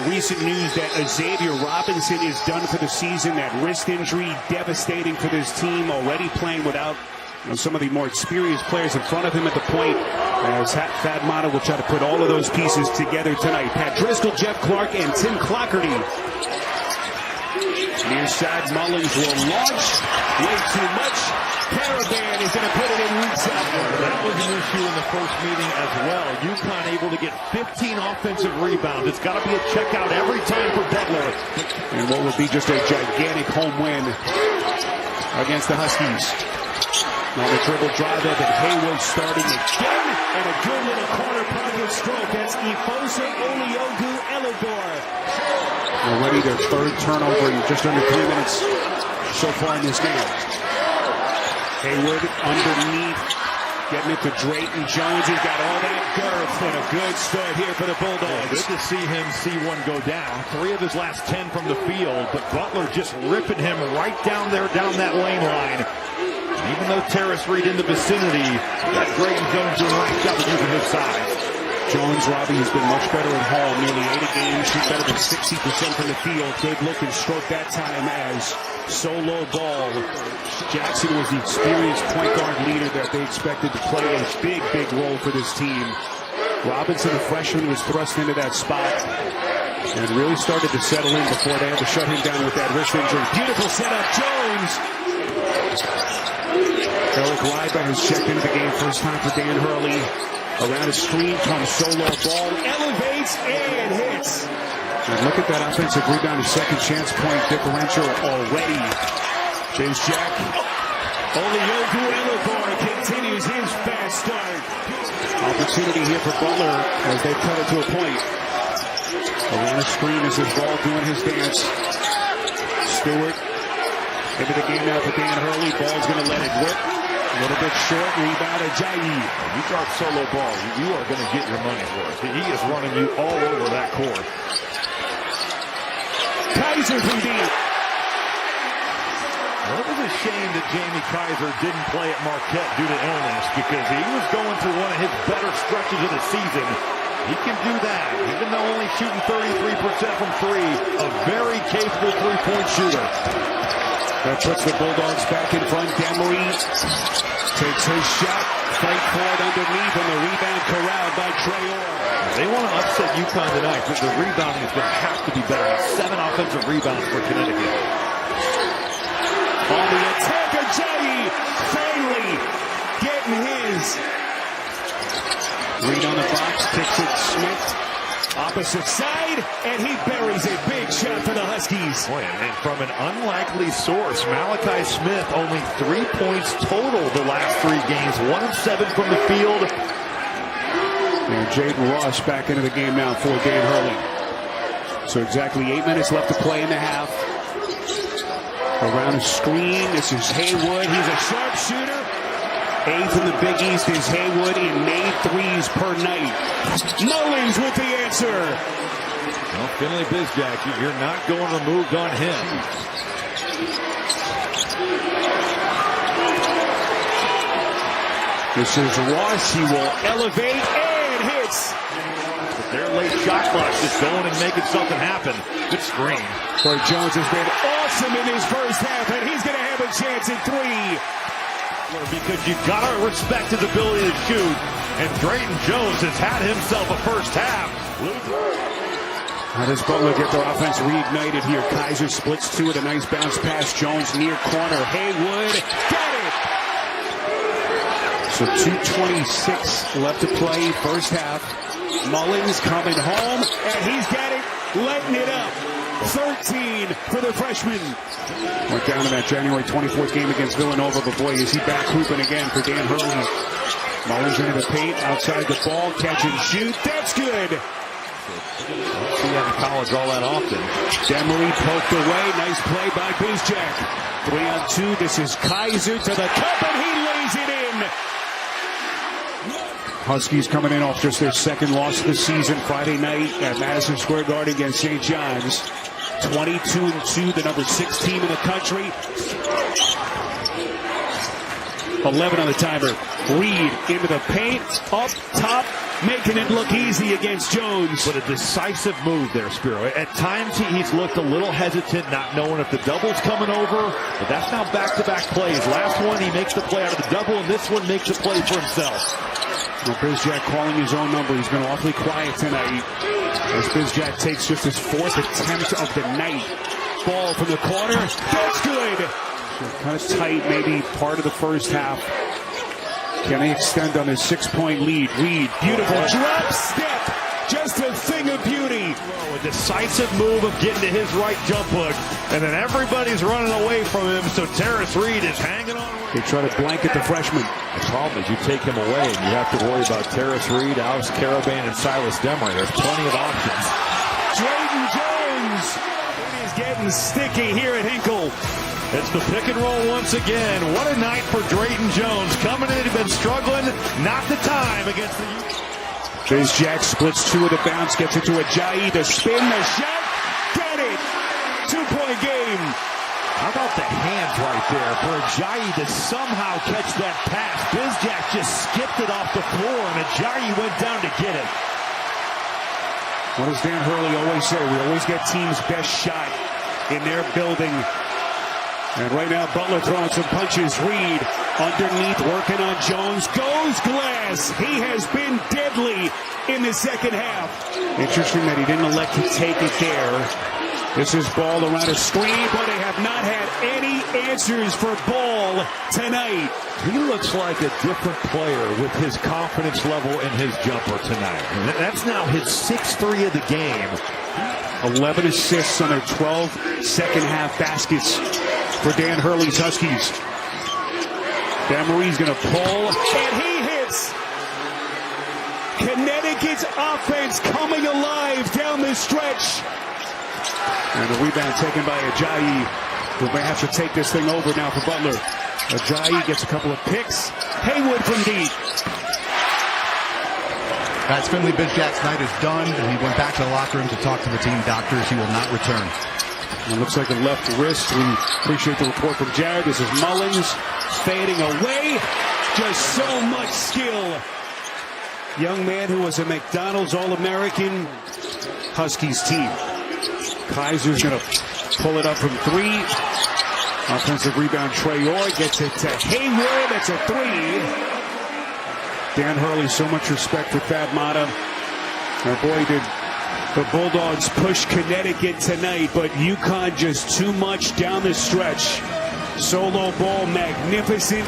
recent news that Xavier Robinson is done for the season. That wrist injury, devastating for this team, already playing without some of the more experienced players in front of him at the point. As Thad Matta will try to put all of those pieces together tonight. Pat Driscoll, Jeff Clark, and Tim Clockerty. Near side, Mullins will launch. Way too much. Caravan is going to put it in weak side. That was an issue in the first meeting as well. UConn able to get 15 offensive rebounds. It's got to be a checkout every time for Butler. And what would be just a gigantic home win against the Huskies. Now the dribble drive, Evan Haywood starting again, and a good little corner pocket stroke. That's Ifosa Oliogu Elidor. Already their third turnover in just under 3 minutes so far in this game. Haywood underneath, getting it to Drayton Jones. He's got all that girth, and a good start here for the Bulldogs. Good to see him see one go down. 3 of his last 10 from the field, but Butler just ripping him right down there, down that lane line. Even though Terrace Reed in the vicinity, got Drayton Jones doing a nice job of using his size. Jones, Robbie, has been much better at home. Nearly 8 a game, shoot better than 60% from the field. Good looking stroke that time as solo ball. Jackson was the experienced point guard leader that they expected to play a big, big role for this team. Robinson, the freshman, was thrust into that spot and really started to settle in before they had to shut him down with that wrist injury. Beautiful setup, Jones. Eric Leiber has checked into the game first time for Dan Hurley. Around a screen comes solo ball, elevates and hits. And look at that offensive rebound and second chance point differential already. James Jack. Oliogu Elidor continues his fast start. Opportunity here for Butler as they cut it to a point. Around a screen is his ball doing his dance. Stewart into the game now for Dan Hurley. Ball's going to let it whip. A little bit short, rebound Ajayi. You got solo ball, you are going to get your money for it. He is running you all over that court. Kaiser from deep. Well, it was a shame that Jamie Kaiser didn't play at Marquette due to illness, because he was going through one of his better stretches of the season. He can do that, even though only shooting 33% from 3. A very capable three-point shooter. That puts the Bulldogs back in front. Demery takes his shot, fight for it underneath, and the rebound corralled by Trey Orr. They want to upset UConn tonight, but the rebounding is going to have to be better. 7 offensive rebounds for Connecticut. On the attack, Ajayi finally getting his. Reed on the box, kicks it Smith. Opposite side, and he buries a big shot for the Huskies. Boy, and from an unlikely source, Malachi Smith only 3 points total the last 3 games. 1 of 7 from the field. And Jaden Ross back into the game now for Dan Hurley. So exactly 8 minutes left to play in the half. Around a screen, this is Haywood. He's a sharpshooter. 8th in the Big East is Haywood in made 3s per night. Mullins with the answer. Well, Finley Bizjack, you're not going removed on him. This is Ross. He will elevate and hits. But their late shot clock is going and making something happen. Good screen. Troy Jones has been awesome in his first half, and he's going to have a chance in 3. Because you've got to respect his ability to shoot, and Drayton Jones has had himself a first half. How does Butler get their offense reignited here? Kaiser splits 2 with a nice bounce pass. Jones near corner. Haywood got it. So 2:26 left to play, first half. Mullins coming home, and he's got it, letting it up. 13 for the freshman. Went down in that January 24th game against Villanova, but boy, is he back hooping again for Dan Hurley. Mullins into the paint, outside the ball, catch and shoot. That's good. Don't see that in college all that often. Demery poked away. Nice play by Bizjack. 3-on-2. This is Kaiser to the cup, and he lays it in. Huskies coming in off just their second loss of the season Friday night at Madison Square Garden against St. John's. 22-2, the number 6 team in the country. 11 on the timer. Reed into the paint, up top, making it look easy against Jones. But a decisive move there, Spiro. At times he's looked a little hesitant, not knowing if the double's coming over, but that's now back-to-back plays. Last one, he makes the play out of the double, and this one makes a play for himself. Well, Bizjack calling his own number. He's been awfully quiet tonight as Bizjack takes just his 4th attempt of the night. Ball from the corner. That's good. Kind of tight, maybe part of the first half. Can they extend on his 6-point lead? Reed, beautiful drop step. Just a thing of beauty. A decisive move of getting to his right jump hook. And then everybody's running away from him, so Terrace Reed is hanging on. They try to blanket the freshman. The problem is you take him away and you have to worry about Terrace Reed, Alex Caravan, and Silas Demery. There's plenty of options. Drayton Jones is getting sticky here at Hinkle. It's the pick and roll once again. What a night for Drayton Jones. Coming in, he's been struggling. Not the time against the Bizjack splits 2 of the bounce, gets it to Ajayi. The spin, the shot. Got it. 2-point game. How about the hands right there for Ajayi to somehow catch that pass? Bizjack just skipped it off the floor, and Ajayi went down to get it. What does Dan Hurley always say? We always get teams' best shot in their building. And right now, Butler throwing some punches. Reed underneath, working on Jones. Goes glass. He has been deadly in the second half. Interesting that he didn't elect to take it there. This is Ball around a screen, but they have not had any answers for Ball tonight. He looks like a different player with his confidence level in his jumper tonight. And that's now his 6th 3 of the game. 11 assists on their 12 second half baskets for Dan Hurley's Huskies. Demery's going to pull, and he hits. Connecticut's offense coming alive down the stretch. And the rebound taken by Ajayi, who may have to take this thing over now for Butler. Ajayi gets a couple of picks. Haywood from deep. That's Finley Bizjack's night is done, and he went back to the locker room to talk to the team doctors. He will not return. It looks like a left wrist. We appreciate the report from Jared. This is Mullins fading away. Just so much skill. Young man who was a McDonald's All-American Huskies team. Kaiser's going to pull it up from 3. Offensive rebound, Traore gets it to Haywood. That's a 3. Dan Hurley, so much respect for Thad Matta. And boy, did the Bulldogs push Connecticut tonight, but UConn just too much down the stretch. Solo ball, magnificent.